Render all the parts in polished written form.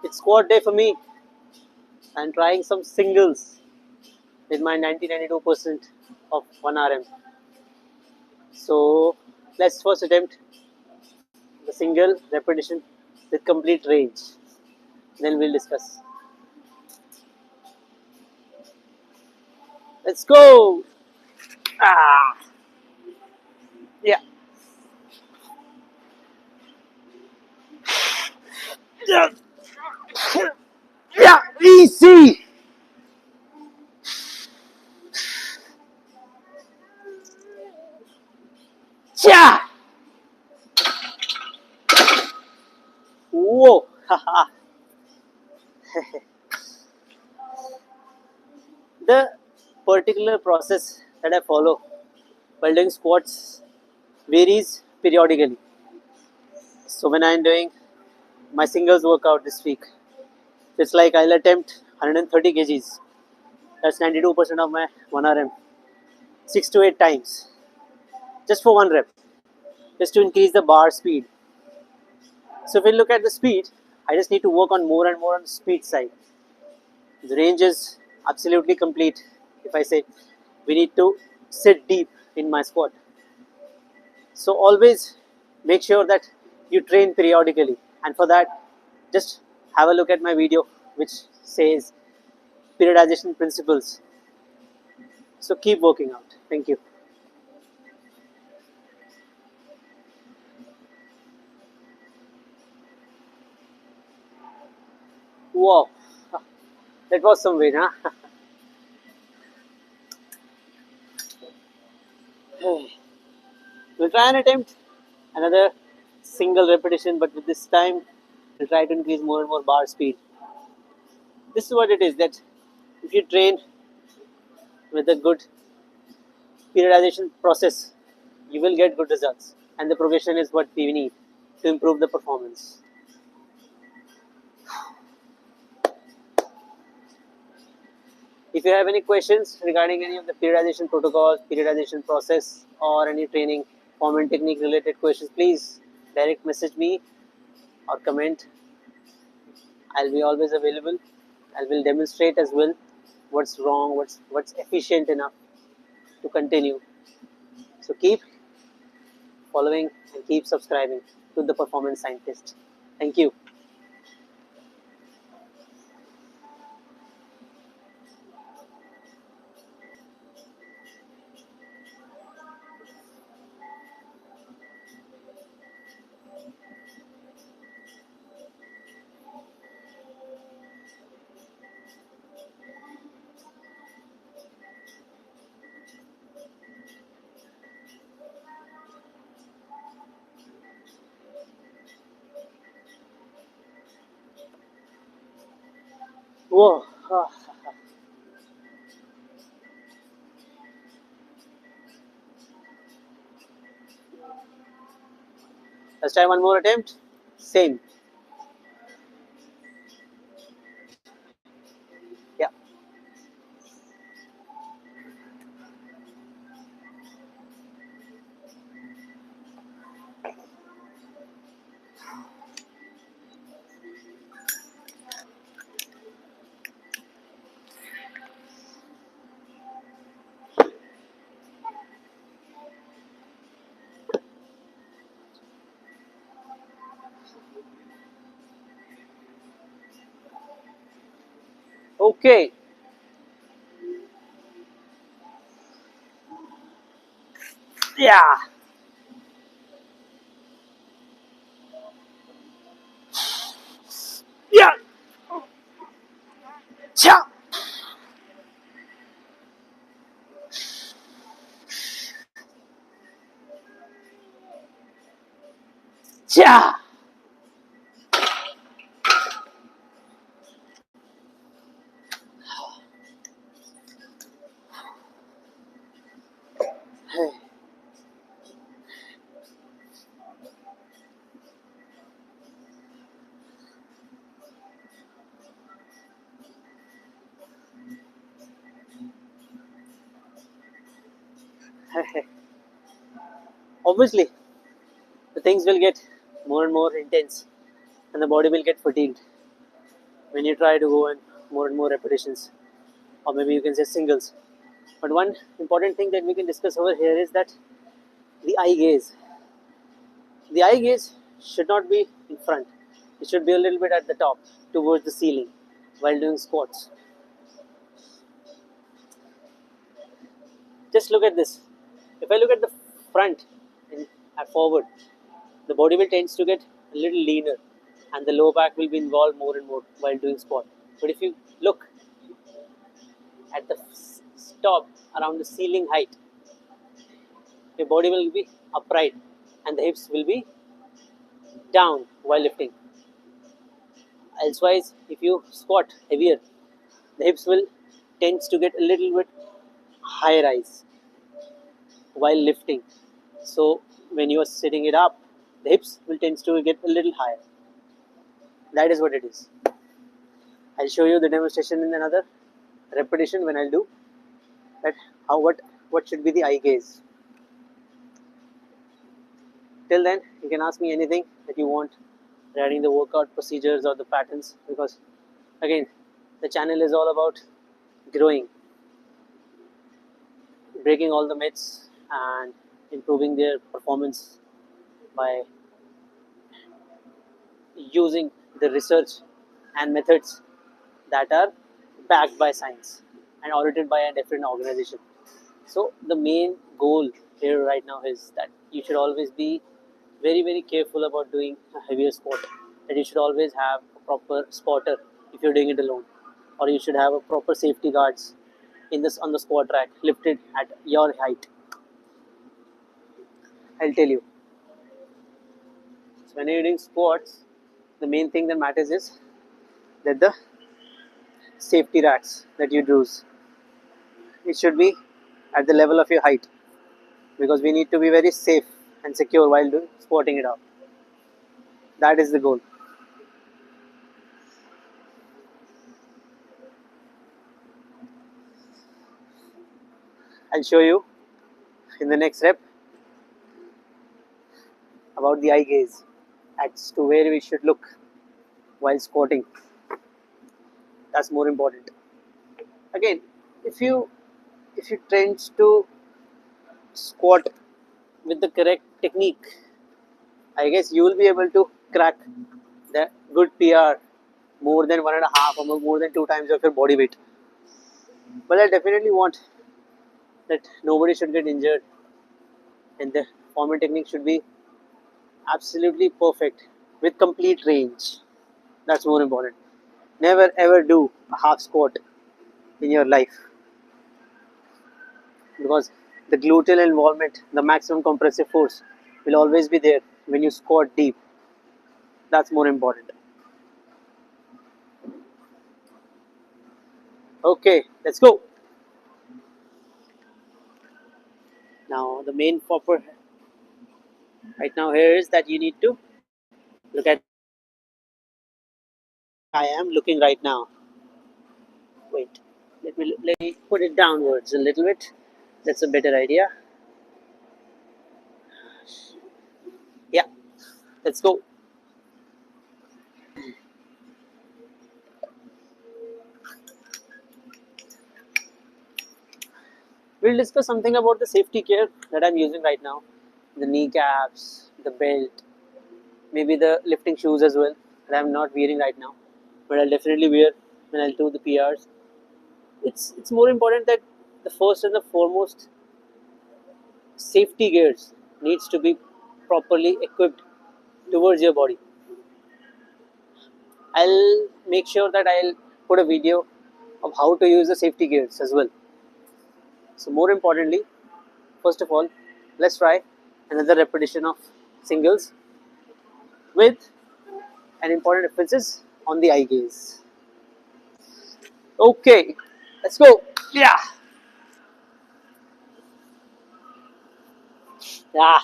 It's squat day for me. I'm trying some singles with my 92% of 1 RM. So let's first attempt the single repetition with complete range. Then we'll discuss. Let's go. Ah, yeah, yeah, yeah. Easy. Yeah. Whoa. The particular process that I follow while doing squats varies periodically. So when I'm doing my singles workout this week, it's like I'll attempt 130 kgs. That's 92% of my 1 RM. 6 to 8 times. Just for 1 rep. Just to increase the bar speed. So if we look at the speed, I just need to work on more and more on the speed side. The range is absolutely complete. If I say we need to sit deep in my squat. So always make sure that you train periodically. And for that, just have a look at my video which says periodization principles. So keep working out. Thank you. Wow, that was some weight, huh? We'll try and attempt another single repetition, but with this time, we'll try to increase more and more bar speed. This is what it is that if you train with a good periodization process, you will get good results. And the progression is what we need to improve the performance. If you have any questions regarding any of the periodization protocols, periodization process, or any training form and technique related questions, please direct message me or comment. I'll be always available. I will demonstrate as well what's wrong, what's efficient enough to continue. So keep following and keep subscribing to the Performance Scientist. Thank you. Whoa. Let's try one more attempt. Same. Yeah. Okay. Yeah. Yeah. Cha. Cha. Obviously, the things will get more and more intense and the body will get fatigued. when you try to go in more and more repetitions, or maybe you can say singles. But one important thing that we can discuss over here is that the eye gaze. The eye gaze should not be in front. It should be a little bit at the top, towards the ceiling, while doing squats. Just look at this. If I look at the front and forward, the body will tends to get a little leaner, and the lower back will be involved more and more while doing squat. But if you look at the top around the ceiling height, your body will be upright and the hips will be down while lifting. Elsewise, if you squat heavier, the hips will tends to get a little bit high rise while lifting. So when you are sitting it up, the hips will tends to get a little higher. That is what it is. I'll show you the demonstration in another repetition when I'll do that. How what should be the eye gaze. Till then, you can ask me anything that you want regarding the workout procedures or the patterns, because again, the channel is all about growing, breaking all the myths and improving their performance by using the research and methods that are backed by science and audited by a different organization. So the main goal here right now is that you should always be very careful about doing a heavier squat. That you should always have a proper spotter if you're doing it alone, or you should have a proper safety guards in this on the squat rack lifted at your height. I'll tell you. So when you're doing squats, the main thing that matters is that the safety racks that you use, it should be at the level of your height, because we need to be very safe and secure while doing squatting it out. That is the goal. I'll show you in the next rep about the eye gaze as to where we should look while squatting. That's more important. Again, if you tend to squat with the correct technique, I guess you will be able to crack the good PR more than 1.5 or more than 2 times of your body weight. But I definitely want that nobody should get injured, and the form technique should be absolutely perfect with complete range. That's more important. Never ever do a half squat in your life, because the gluteal involvement, the maximum compressive force, will always be there when you squat deep. That's more important. Okay, let's go. Now, the main proper right now here is that you need to look at I am looking right now. Wait, let me put it downwards a little bit. That's a better idea. Yeah, let's go. We'll discuss something about the safety gear that I'm using right now. The kneecaps, the belt, maybe the lifting shoes as well that I'm not wearing right now, but I'll definitely wear when I'll do the PRs. It's more important that the first and the foremost safety gears needs to be properly equipped towards your body. I'll make sure that I'll put a video of how to use the safety gears as well. So more importantly, first of all, let's try another repetition of singles with an important emphasis on the eye gaze. Okay, let's go. Yeah, yeah.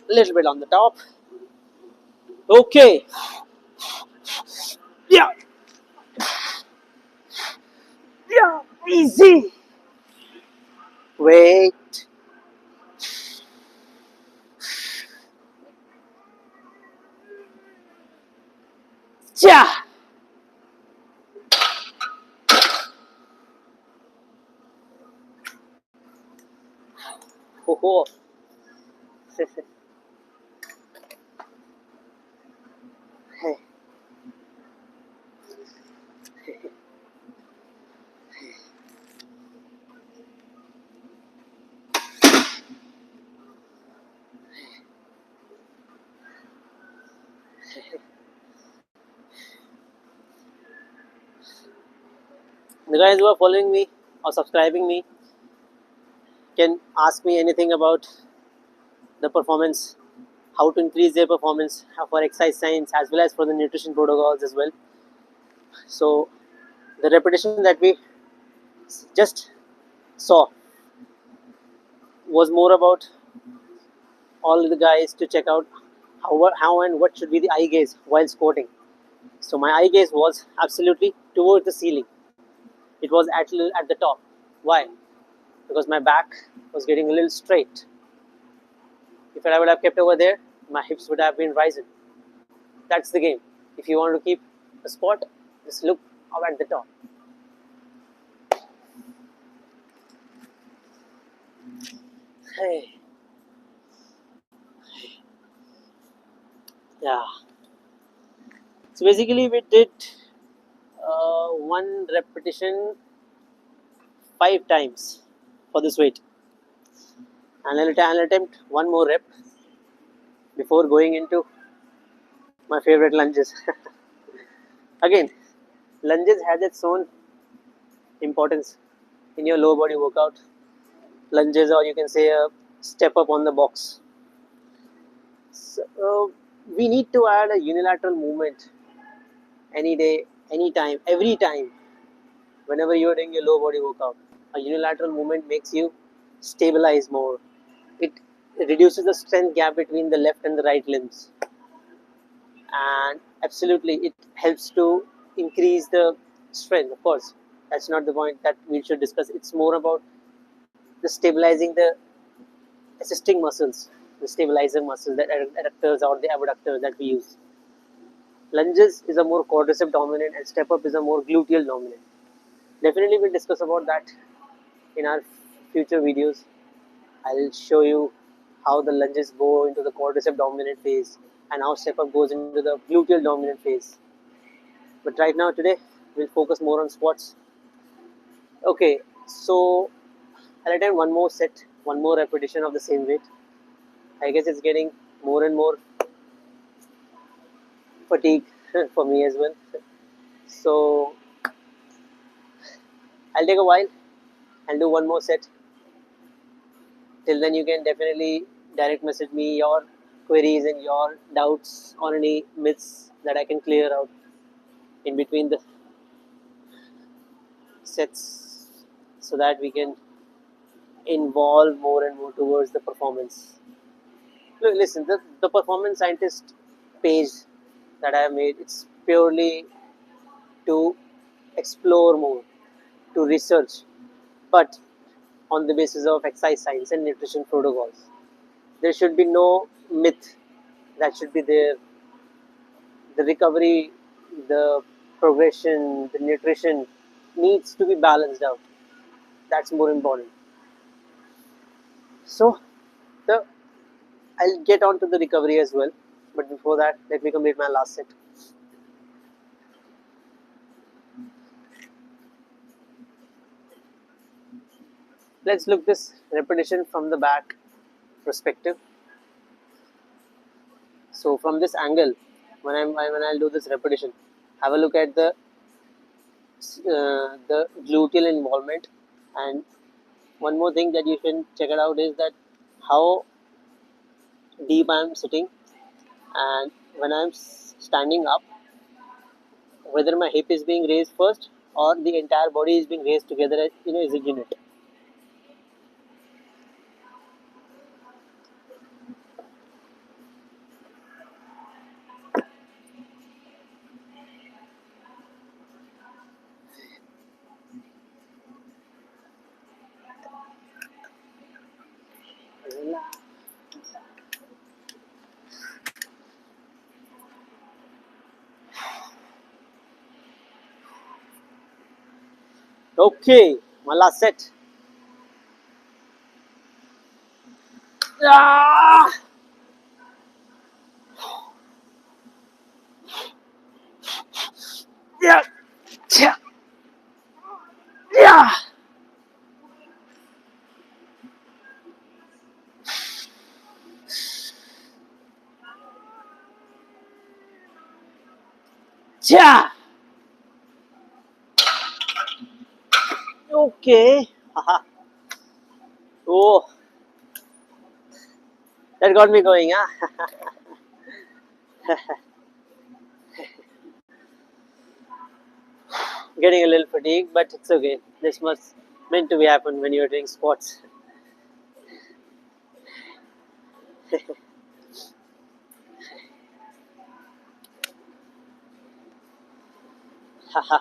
A little bit on the top. Okay. Yeah, yeah. Easy. Wait. Cha! Ho ho. Hey. The guys who are following me or subscribing me can ask me anything about the performance, how to increase their performance for exercise science as well as for the nutrition protocols as well. So the repetition that we just saw was more about all the guys to check out how and what should be the eye gaze while squatting. So my eye gaze was absolutely towards the ceiling. It was at the top. Why? Because my back was getting a little straight. If I would have kept over there, my hips would have been rising. That's the game. If you want to keep a squat, just look up at the top. Hey. Yeah. So basically, we did one repetition 5 times for this weight, and I'll attempt one more rep before going into my favorite lunges. Again, lunges has its own importance in your lower body workout. Lunges, or you can say a step up on the box. So, we need to add a unilateral movement any day, anytime, every time, whenever you're doing your lower body workout. A unilateral movement makes you stabilize more. It reduces the strength gap between the left and the right limbs. And absolutely, it helps to increase the strength. Of course, that's not the point that we should discuss. It's more about the stabilizing the assisting muscles, the stabilizer muscles, the adductors or the abductors that we use. Lunges is a more quadricep dominant and step up is a more gluteal dominant. Definitely we'll discuss about that in our future videos. I'll show you how the lunges go into the quadricep dominant phase and how step up goes into the gluteal dominant phase. But right now today we'll focus more on squats. Okay, so I'll attempt one more set, one more repetition of the same weight. I guess it's getting more and more fatigue for me as well. So I'll take a while and do one more set. Till then, you can definitely direct message me your queries and your doubts or any myths that I can clear out in between the sets so that we can involve more and more towards the performance. Look, listen, the performance scientist page that I have made, it's purely to explore more, to research, but on the basis of exercise science and nutrition protocols. There should be no myth that should be there. The recovery, the progression, the nutrition needs to be balanced out. That's more important. So, the I'll get on to the recovery as well. But before that, let me complete my last set. Let's look this repetition from the back perspective. So from this angle, when I'll do this repetition, have a look at the gluteal involvement. And one more thing that you can check it out is that how deep I am sitting, and when I'm standing up, whether my hip is being raised first or the entire body is being raised together as a unit. Okay, my last set. Ah! Yeah. Yeah. Yeah. Yeah. Okay. Haha. Oh, that got me going, huh? Getting a little fatigued, but it's okay. This must meant to be happen when you're doing squats. Haha.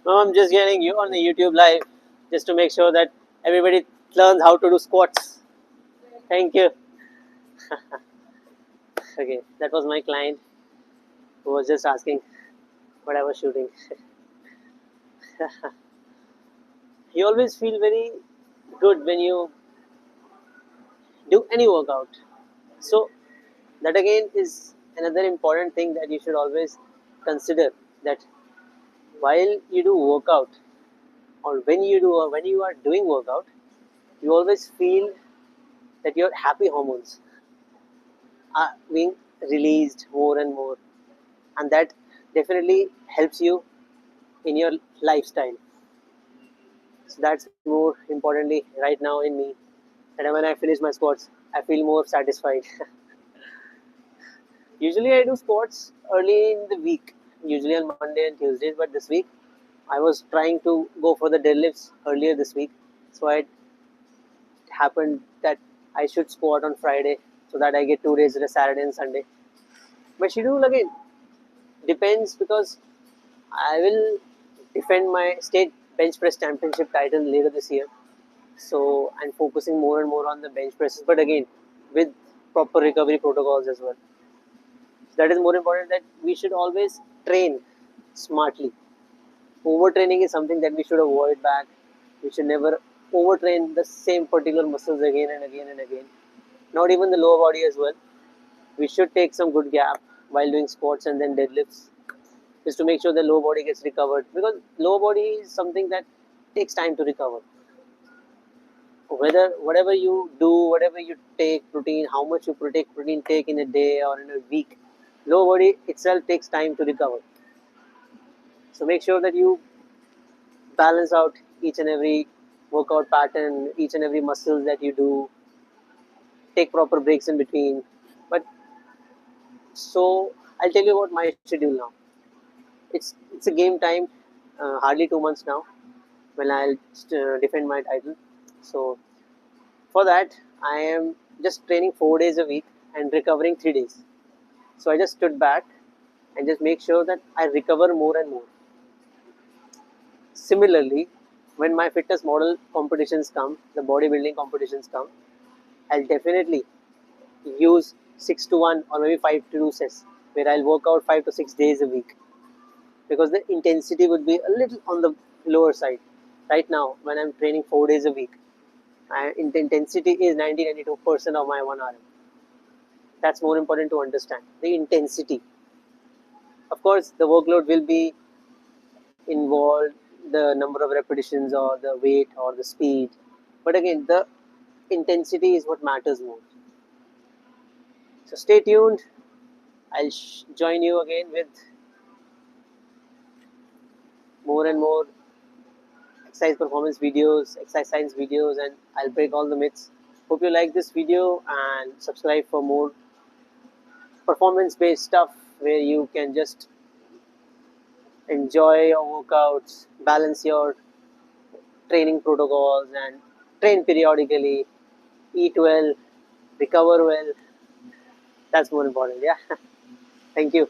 No, I'm just getting you on the YouTube live just to make sure that everybody learns how to do squats. Thank you. Okay, that was my client who was just asking what I was shooting. You always feel very good when you do any workout. So that again is another important thing that you should always consider, that while you do workout, or when you are doing workout, you always feel that your happy hormones are being released more and more, and that definitely helps you in your lifestyle. So that's more importantly right now in me, that when I finish my squats I feel more satisfied. Usually I do squats early in the week, usually on Monday and Tuesdays, but this week I was trying to go for the deadlifts earlier this week, so it happened that I should squat on Friday so that I get 2 days rest, Saturday and Sunday. My schedule again depends, because I will defend my state bench press championship title later this year. So I'm focusing more and more on the bench presses, but again with proper recovery protocols as well. So that is more important, that we should always train smartly. Overtraining is something that we should avoid back. We should never overtrain the same particular muscles again and again and again. Not even the lower body as well. We should take some good gap while doing squats and then deadlifts, just to make sure the lower body gets recovered, because lower body is something that takes time to recover. Whether whatever you do, whatever you take protein, how much you protein take in a day or in a week, lower body itself takes time to recover. So make sure that you balance out each and every workout pattern, each and every muscles that you do, take proper breaks in between. But so I'll tell you about my schedule now. It's a game time, hardly 2 months now when I'll defend my title. So for that, I am just training 4 days a week and recovering 3 days. So I just stood back and just make sure that I recover more and more. Similarly, when my fitness model competitions come, the bodybuilding competitions come, I'll definitely use 6 to 1 or maybe 5 to 2 sets, where I'll work out 5 to 6 days a week, because the intensity would be a little on the lower side. Right now, when I'm training 4 days a week, the intensity is 90-92% of my 1 RM. That's more important to understand, the intensity. Of course, the workload will be involved, the number of repetitions or the weight or the speed. But again, the intensity is what matters more. So stay tuned. I'll join you again with more and more exercise performance videos, exercise science videos, and I'll break all the myths. Hope you like this video and subscribe for more performance based stuff, where you can just enjoy your workouts, balance your training protocols, and train periodically, eat well, recover well. That's more important. Yeah. Thank you.